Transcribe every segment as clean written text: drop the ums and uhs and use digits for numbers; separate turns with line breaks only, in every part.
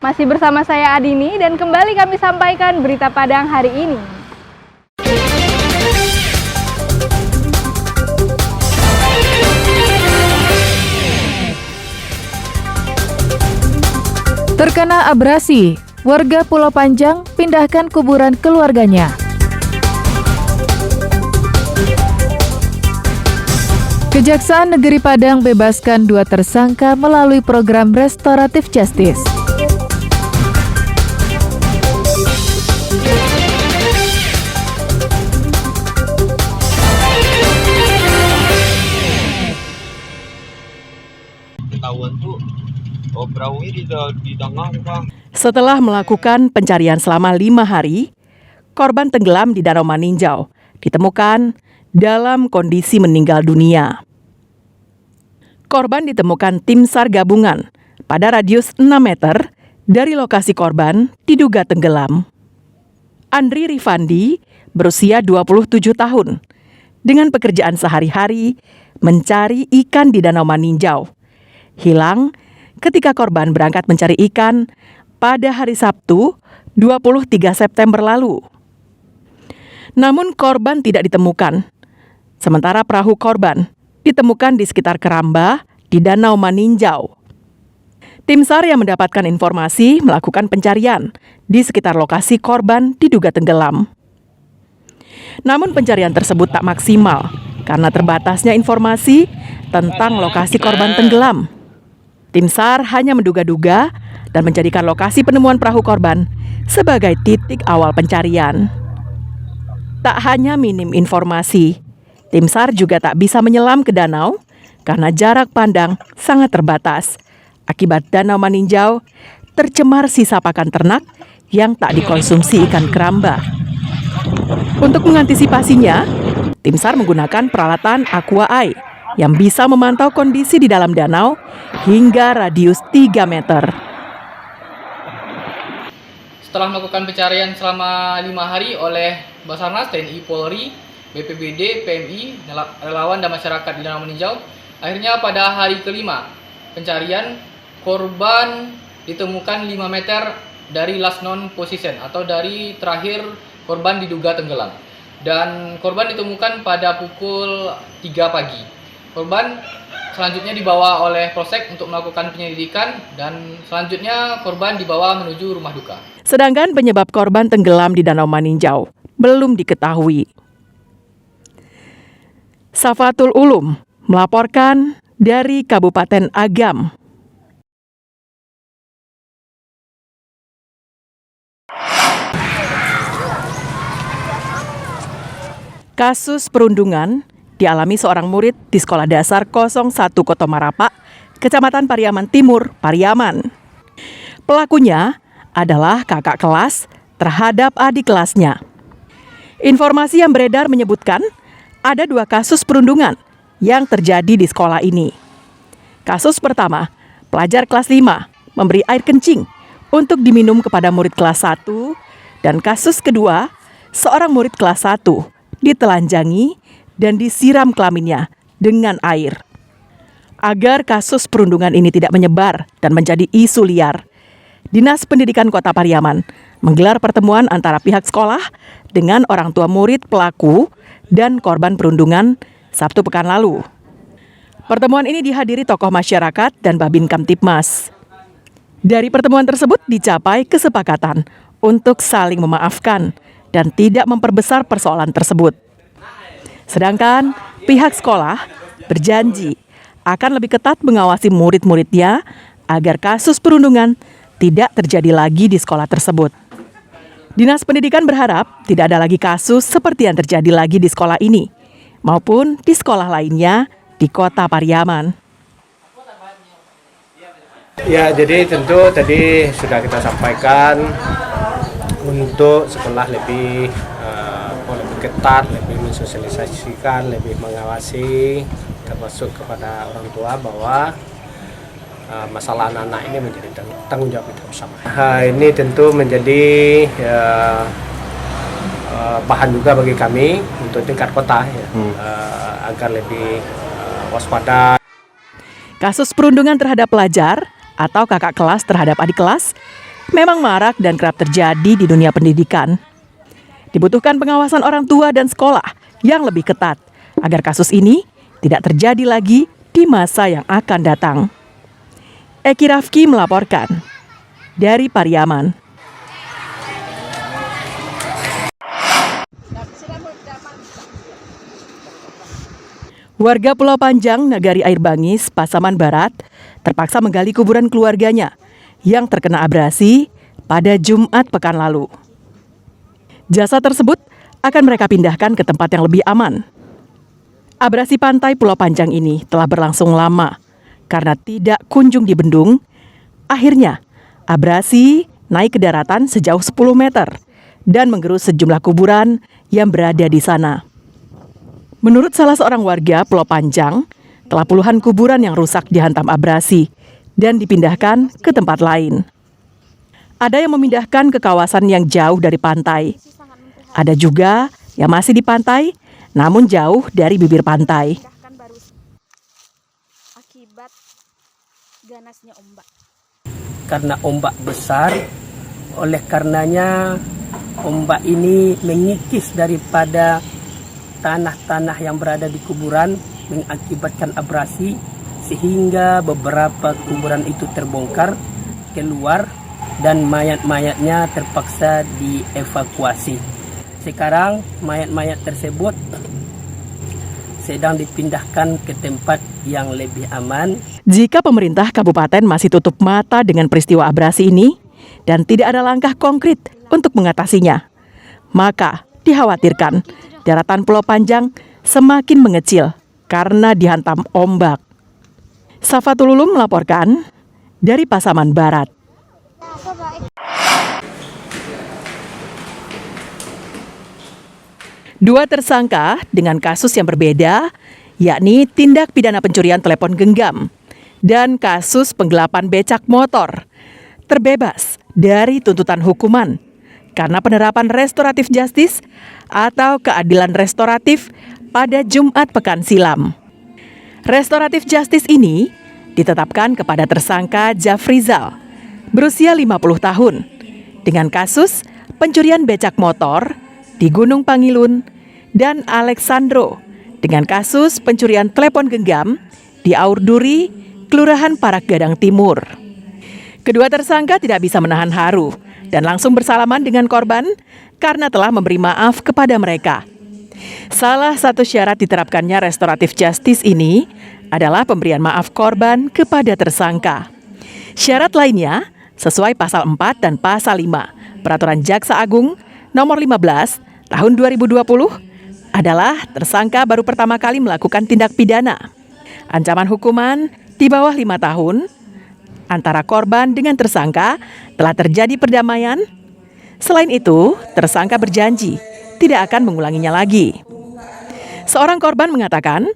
Masih bersama saya Adini dan kembali kami sampaikan berita Padang hari ini.
Terkena abrasi, warga Pulau Panjang pindahkan kuburan keluarganya. Kejaksaan Negeri Padang bebaskan 2 tersangka melalui program Restoratif Justice.
Ketahuan tuh, perahu ini di tengah.
Setelah melakukan pencarian selama 5 hari, korban tenggelam di Danau Maninjau ditemukan dalam kondisi meninggal dunia. Korban ditemukan tim SAR gabungan pada radius 6 meter dari lokasi korban diduga tenggelam. Andri Rifandi berusia 27 tahun dengan pekerjaan sehari-hari mencari ikan di Danau Maninjau. Hilang ketika korban berangkat mencari ikan pada hari Sabtu 23 September lalu. Namun korban tidak ditemukan. Sementara perahu korban ditemukan di sekitar Keramba di Danau Maninjau. Tim SAR yang mendapatkan informasi melakukan pencarian di sekitar lokasi korban diduga tenggelam. Namun pencarian tersebut tak maksimal karena terbatasnya informasi tentang lokasi korban tenggelam. Tim SAR hanya menduga-duga dan menjadikan lokasi penemuan perahu korban sebagai titik awal pencarian. Tak hanya minim informasi, tim SAR juga tak bisa menyelam ke danau karena jarak pandang sangat terbatas. Akibat Danau Maninjau tercemar sisa pakan ternak yang tak dikonsumsi ikan keramba. Untuk mengantisipasinya, tim SAR menggunakan peralatan Aqua Eye yang bisa memantau kondisi di dalam danau hingga radius 3 meter.
Setelah melakukan pencarian selama 5 hari oleh Basarnas, TNI, Polri, BPBD, PMI, relawan dan masyarakat di Danau Maninjau, akhirnya pada hari kelima pencarian, korban ditemukan 5 meter dari last known position atau dari terakhir korban diduga tenggelam. Dan korban ditemukan pada pukul 3 pagi. Korban selanjutnya dibawa oleh Polsek untuk melakukan penyelidikan dan selanjutnya korban dibawa menuju rumah duka.
Sedangkan penyebab korban tenggelam di Danau Maninjau belum diketahui. Safatul Ulum melaporkan dari Kabupaten Agam. Kasus perundungan dialami seorang murid di Sekolah Dasar 01 Koto Marapak, Kecamatan Pariaman Timur, Pariaman. Pelakunya adalah kakak kelas terhadap adik kelasnya. Informasi yang beredar menyebutkan ada 2 kasus perundungan yang terjadi di sekolah ini. Kasus pertama, pelajar kelas 5 memberi air kencing untuk diminum kepada murid kelas 1, dan kasus kedua, seorang murid kelas 1 ditelanjangi dan disiram kelaminnya dengan air. Agar kasus perundungan ini tidak menyebar dan menjadi isu liar, Dinas Pendidikan Kota Pariaman menggelar pertemuan antara pihak sekolah dengan orang tua murid pelaku dan korban perundungan Sabtu pekan lalu. Pertemuan ini dihadiri tokoh masyarakat dan Babin Kamtibmas. Dari pertemuan tersebut dicapai kesepakatan untuk saling memaafkan dan tidak memperbesar persoalan tersebut. Sedangkan pihak sekolah berjanji akan lebih ketat mengawasi murid-muridnya agar kasus perundungan tidak terjadi lagi di sekolah tersebut. Dinas Pendidikan berharap tidak ada lagi kasus seperti yang terjadi lagi di sekolah ini, maupun di sekolah lainnya di Kota Pariaman.
Ya, jadi tentu tadi sudah kita sampaikan untuk sekolah lebih ketat, lebih mensosialisasikan, lebih mengawasi, termasuk kepada orang tua bahwa masalah anak-anak ini menjadi tanggung jawab kita bersama. Ini tentu menjadi bahan juga bagi kami untuk tingkat kota ya, agar lebih waspada.
Kasus perundungan terhadap pelajar atau kakak kelas terhadap adik kelas memang marak dan kerap terjadi di dunia pendidikan. Dibutuhkan pengawasan orang tua dan sekolah yang lebih ketat agar kasus ini tidak terjadi lagi di masa yang akan datang. Eki Rafki melaporkan dari Pariaman. Warga Pulau Panjang, Nagari Air Bangis, Pasaman Barat terpaksa menggali kuburan keluarganya yang terkena abrasi pada Jumat pekan lalu. Jasad tersebut akan mereka pindahkan ke tempat yang lebih aman. Abrasi pantai Pulau Panjang ini telah berlangsung lama karena tidak kunjung dibendung. Akhirnya, abrasi naik ke daratan sejauh 10 meter dan menggerus sejumlah kuburan yang berada di sana. Menurut salah seorang warga Pulau Panjang, telah puluhan kuburan yang rusak dihantam abrasi dan dipindahkan ke tempat lain. Ada yang memindahkan ke kawasan yang jauh dari pantai. Ada juga yang masih di pantai, namun jauh dari bibir pantai.
Akibat ganasnya ombak.
Karena ombak besar, oleh karenanya ombak ini mengikis daripada tanah-tanah yang berada di kuburan, mengakibatkan abrasi sehingga beberapa kuburan itu terbongkar keluar dan mayat-mayatnya terpaksa dievakuasi. Sekarang mayat-mayat tersebut sedang dipindahkan ke tempat yang lebih aman.
Jika pemerintah kabupaten masih tutup mata dengan peristiwa abrasi ini dan tidak ada langkah konkret untuk mengatasinya, maka dikhawatirkan daratan Pulau Panjang semakin mengecil karena dihantam ombak. Safatul Ulum melaporkan dari Pasaman Barat. Dua tersangka dengan kasus yang berbeda, yakni tindak pidana pencurian telepon genggam dan kasus penggelapan becak motor, terbebas dari tuntutan hukuman karena penerapan restoratif justice atau keadilan restoratif pada Jumat pekan silam. Restoratif justice ini ditetapkan kepada tersangka Jafrizal, berusia 50 tahun, dengan kasus pencurian becak motor di Gunung Pangilun, dan Alexandro dengan kasus pencurian telepon genggam di Aurduri, Kelurahan Parak Gadang Timur. Kedua tersangka tidak bisa menahan haru dan langsung bersalaman dengan korban karena telah memberi maaf kepada mereka. Salah satu syarat diterapkannya restoratif justice ini adalah pemberian maaf korban kepada tersangka. Syarat lainnya sesuai pasal 4 dan pasal 5 Peraturan Jaksa Agung nomor 15 tahun 2020 adalah tersangka baru pertama kali melakukan tindak pidana. Ancaman hukuman di bawah 5 tahun. Antara korban dengan tersangka telah terjadi perdamaian. Selain itu, tersangka berjanji tidak akan mengulanginya lagi. Seorang korban mengatakan,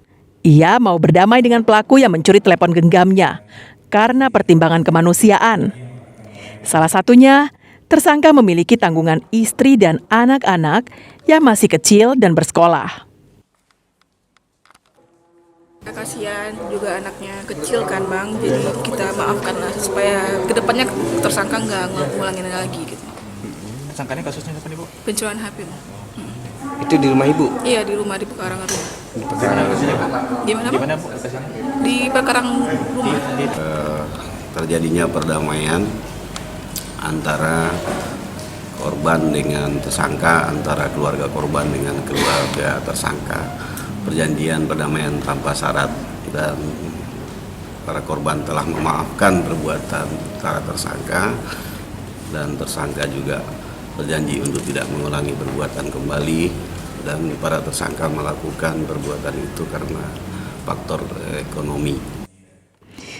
ia mau berdamai dengan pelaku yang mencuri telepon genggamnya karena pertimbangan kemanusiaan. Salah satunya, tersangka memiliki tanggungan istri dan anak-anak yang masih kecil dan bersekolah.
Kasihan juga anaknya kecil kan Bang, jadi kita maafkan lah supaya kedepannya tersangka nggak ngulangin lagi gitu.
Tersangkanya kasusnya apa nih Bu?
Pencurian HP.
Itu di rumah Ibu?
Iya di rumah, di pekarangan rumah.
Di pekarangan lokasinya Bu?
Gimana Bu?
Gimana Bu lokasinya?
Di pekarangan rumah.
Terjadinya perdamaian antara korban dengan tersangka, antara keluarga korban dengan keluarga tersangka. Perjanjian perdamaian tanpa syarat dan para korban telah memaafkan perbuatan para tersangka dan tersangka juga berjanji untuk tidak mengulangi perbuatan kembali dan para tersangka melakukan perbuatan itu karena faktor ekonomi.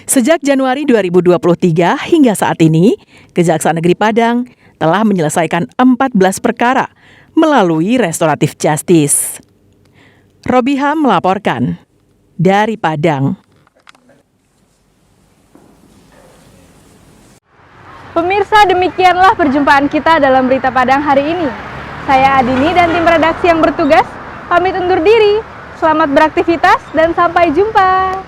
Sejak Januari 2023 hingga saat ini, Kejaksaan Negeri Padang telah menyelesaikan 14 perkara melalui restoratif justice. Robiham melaporkan dari Padang.
Pemirsa, demikianlah perjumpaan kita dalam Berita Padang hari ini. Saya Adini dan tim redaksi yang bertugas pamit undur diri. Selamat beraktivitas dan sampai jumpa.